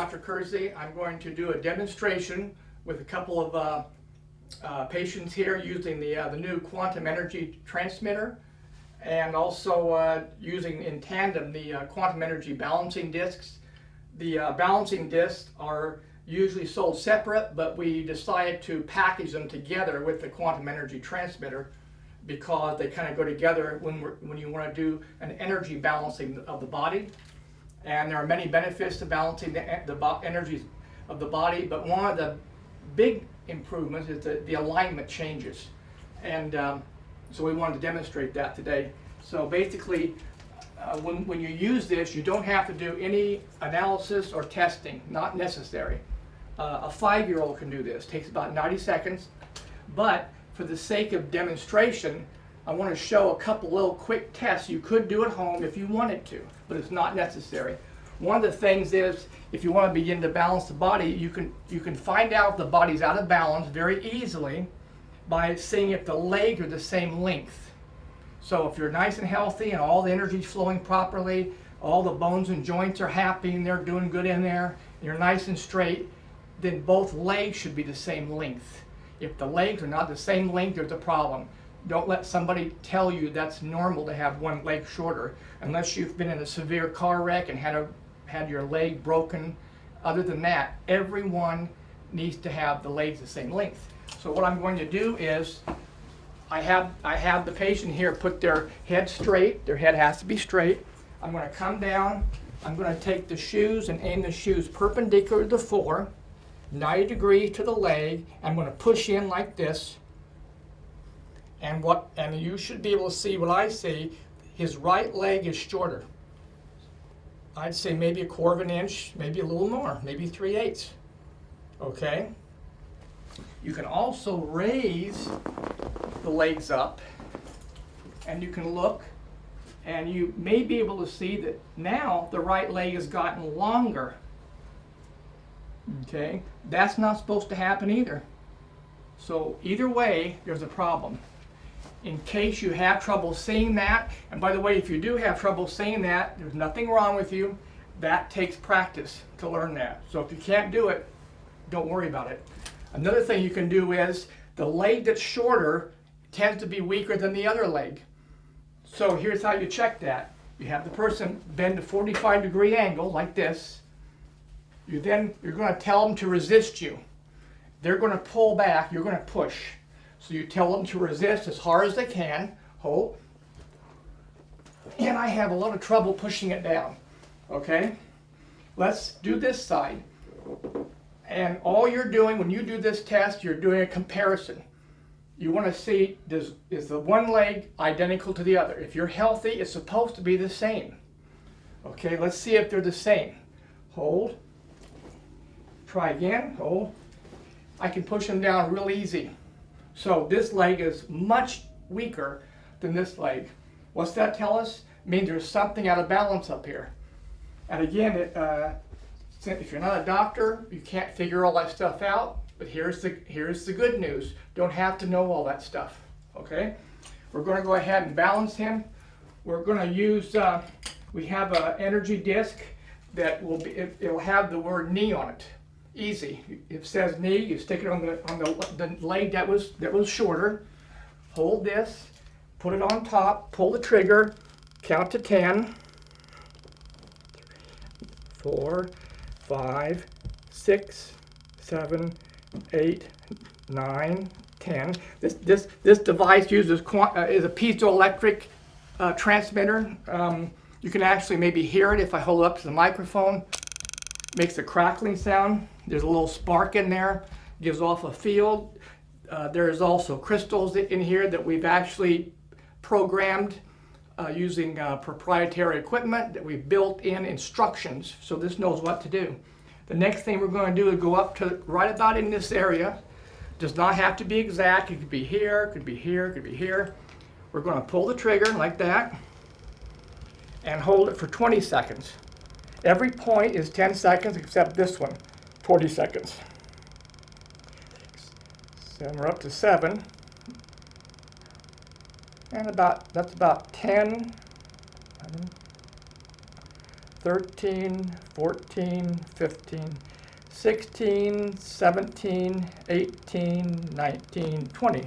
Dr. Kersey. I'm going to do a demonstration with a couple of patients here using the new quantum energy transmitter, and also using in tandem the quantum energy balancing discs. The balancing discs are usually sold separate, but we decided to package them together with the quantum energy transmitter because they kind of go together when you want to do an energy balancing of the body. And there are many benefits to balancing the energies of the body, but one of the big improvements is that the alignment changes. And so we wanted to demonstrate that today. So basically, when you use this, you don't have to do any analysis or testing, not necessary. A 5-year-old can do this. It takes about 90 seconds. But for the sake of demonstration, I want to show a couple little quick tests you could do at home if you wanted to, but it's not necessary. One of the things is, if you want to begin to balance the body, you can find out if the body's out of balance very easily by seeing if the legs are the same length. So if you're nice and healthy and all the energy's flowing properly, all the bones and joints are happy and they're doing good in there, and you're nice and straight, then both legs should be the same length. If the legs are not the same length, there's a problem. Don't let somebody tell you that's normal to have one leg shorter, unless you've been in a severe car wreck and had your leg broken. Other than that, everyone needs to have the legs the same length. So what I'm going to do is, I have the patient here put their head straight. Their head has to be straight. I'm going to come down. I'm going to take the shoes and aim the shoes perpendicular to the floor, 90 degrees to the leg. I'm going to push in like this. And you should be able to see what I see. His right leg is shorter. I'd say maybe a quarter of an inch, maybe a little more, maybe 3/8. Okay? You can also raise the legs up, and you can look, and you may be able to see that now the right leg has gotten longer. Okay? That's not supposed to happen either. So either way, there's a problem. In case you have trouble seeing that, and by the way, if you do have trouble seeing that, there's nothing wrong with you. That takes practice to learn that. So if you can't do it, don't worry about it. Another thing you can do is, the leg that's shorter tends to be weaker than the other leg. So here's how you check that. You have the person bend a 45-degree angle like this. You're going to tell them to resist you. They're going to pull back, you're going to push. So you tell them to resist as hard as they can, hold, and I have a lot of trouble pushing it down. Okay? Let's do this side. And all you're doing when you do this test, you're doing a comparison. You want to see, is the one leg identical to the other? If you're healthy, it's supposed to be the same. Okay, let's see if they're the same. Hold. Try again, hold. I can push them down real easy. So this leg is much weaker than this leg. What's that tell us? It means there's something out of balance up here. And again, if you're not a doctor, you can't figure all that stuff out. But here's the good news. Don't have to know all that stuff. Okay? We're going to go ahead and balance him. We're going to use, we have an energy disc that will be, it'll have the word knee on it. Easy. If it says knee, you stick it on the leg that was shorter. Hold this, put it on top, pull the trigger, count to 10. 4, 5, 6, 7, 8, 9, 10. This device uses is a piezoelectric transmitter. You can actually maybe hear it if I hold it up to the microphone. Makes a crackling sound. There's a little spark in there, gives off a field. There's also crystals in here that we've actually programmed using proprietary equipment that we've built in instructions, so this knows what to do. The next thing we're going to do is go up to right about in this area. Does not have to be exact. It could be here, it could be here, it could be here. We're going to pull the trigger like that and hold it for 20 seconds. Every point is 10 seconds except this one, 40 seconds. So we're up to 7. And that's about 10, 13, 14, 15, 16, 17, 18, 19, 20.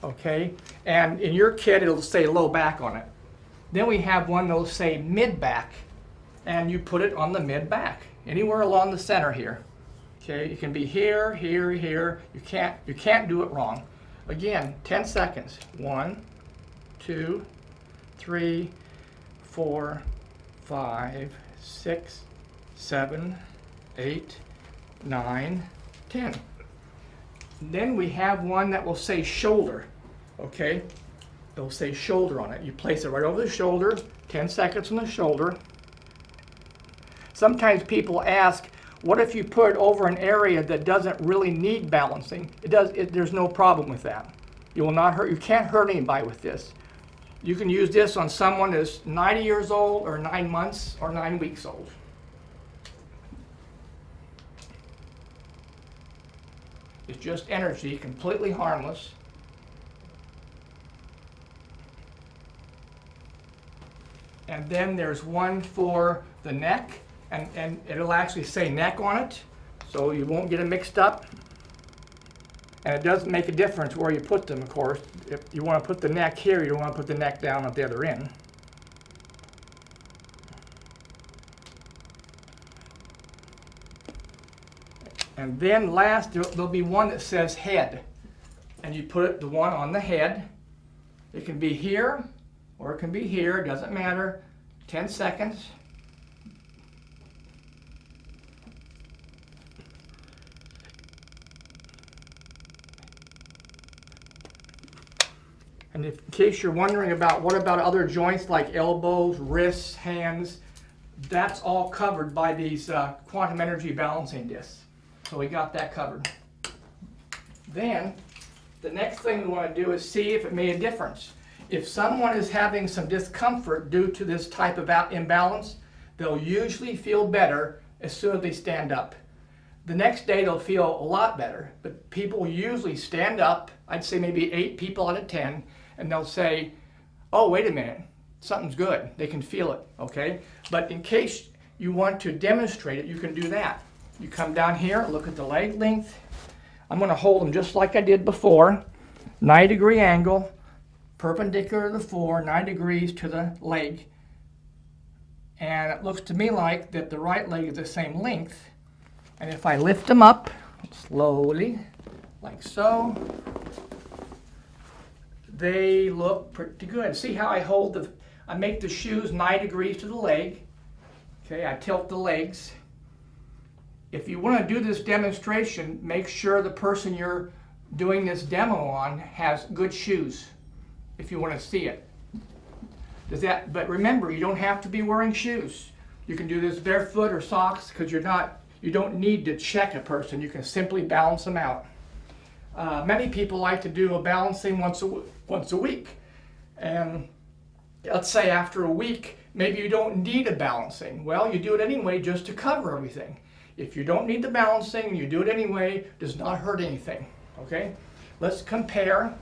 Okay, and in your kit it'll say low back on it. Then we have one that'll say mid back, and you put it on the mid back, anywhere along the center here. Okay, it can be here, here, here. You can't do it wrong. Again, 10 seconds. 1, 2, 3, 4, 5, 6, 7, 8, 9, 10. Then we have one that will say shoulder. Okay, it'll say shoulder on it. You place it right over the shoulder, 10 seconds on the shoulder. Sometimes people ask, what if you put it over an area that doesn't really need balancing? There's no problem with that. You will not hurt. You can't hurt anybody with this. You can use this on someone that's 90 years old or 9 months or 9 weeks old. It's just energy, completely harmless. And then there's one for the neck, and it'll actually say neck on it, so you won't get it mixed up. And it doesn't make a difference where you put them, of course. If you want to put the neck here, you don't want to put the neck down at the other end. And then last, there'll be one that says head. And you put the one on the head. It can be here, or it can be here, it doesn't matter. 10 seconds. And in case you're wondering about what about other joints like elbows, wrists, hands, that's all covered by these quantum energy balancing discs. So we got that covered. Then the next thing we want to do is see if it made a difference. If someone is having some discomfort due to this type of imbalance, they'll usually feel better as soon as they stand up. The next day they'll feel a lot better, but people usually stand up, I'd say maybe 8 people out of 10, and they'll say, oh, wait a minute, something's good. They can feel it, okay? But in case you want to demonstrate it, you can do that. You come down here, look at the leg length. I'm going to hold them just like I did before, 90-degree angle, perpendicular to the floor, 9 degrees to the leg. And it looks to me like that the right leg is the same length. And if I lift them up slowly, like so, they look pretty good. See how I make the shoes 9 degrees to the leg. Okay, I tilt the legs. If you want to do this demonstration, make sure the person you're doing this demo on has good shoes if you want to see it. But remember, you don't have to be wearing shoes. You can do this barefoot or socks because you don't need to check a person. You can simply balance them out. Many people like to do a balancing once a week. And let's say after a week, maybe you don't need a balancing. Well, you do it anyway just to cover everything. If you don't need the balancing and you do it anyway, it does not hurt anything. Okay? Let's compare.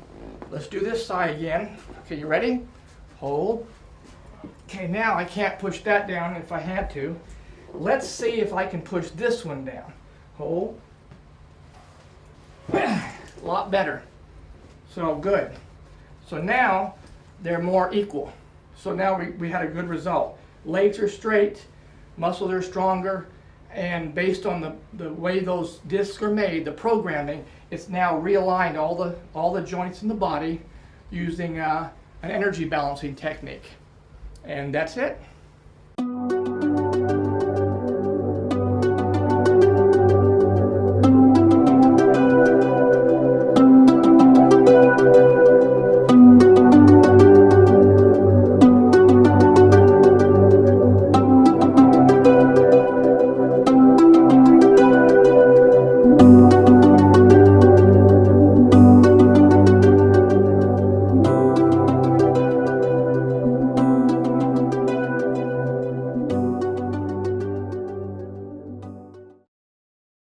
Let's do this side again. Okay, you ready? Hold. Okay, now I can't push that down if I had to. Let's see if I can push this one down. Hold. A lot better. So good. So now they're more equal. So now we had a good result. Legs are straight, muscles are stronger, and based on the way those discs are made, the programming, it's now realigned all the joints in the body using an energy balancing technique. And that's it.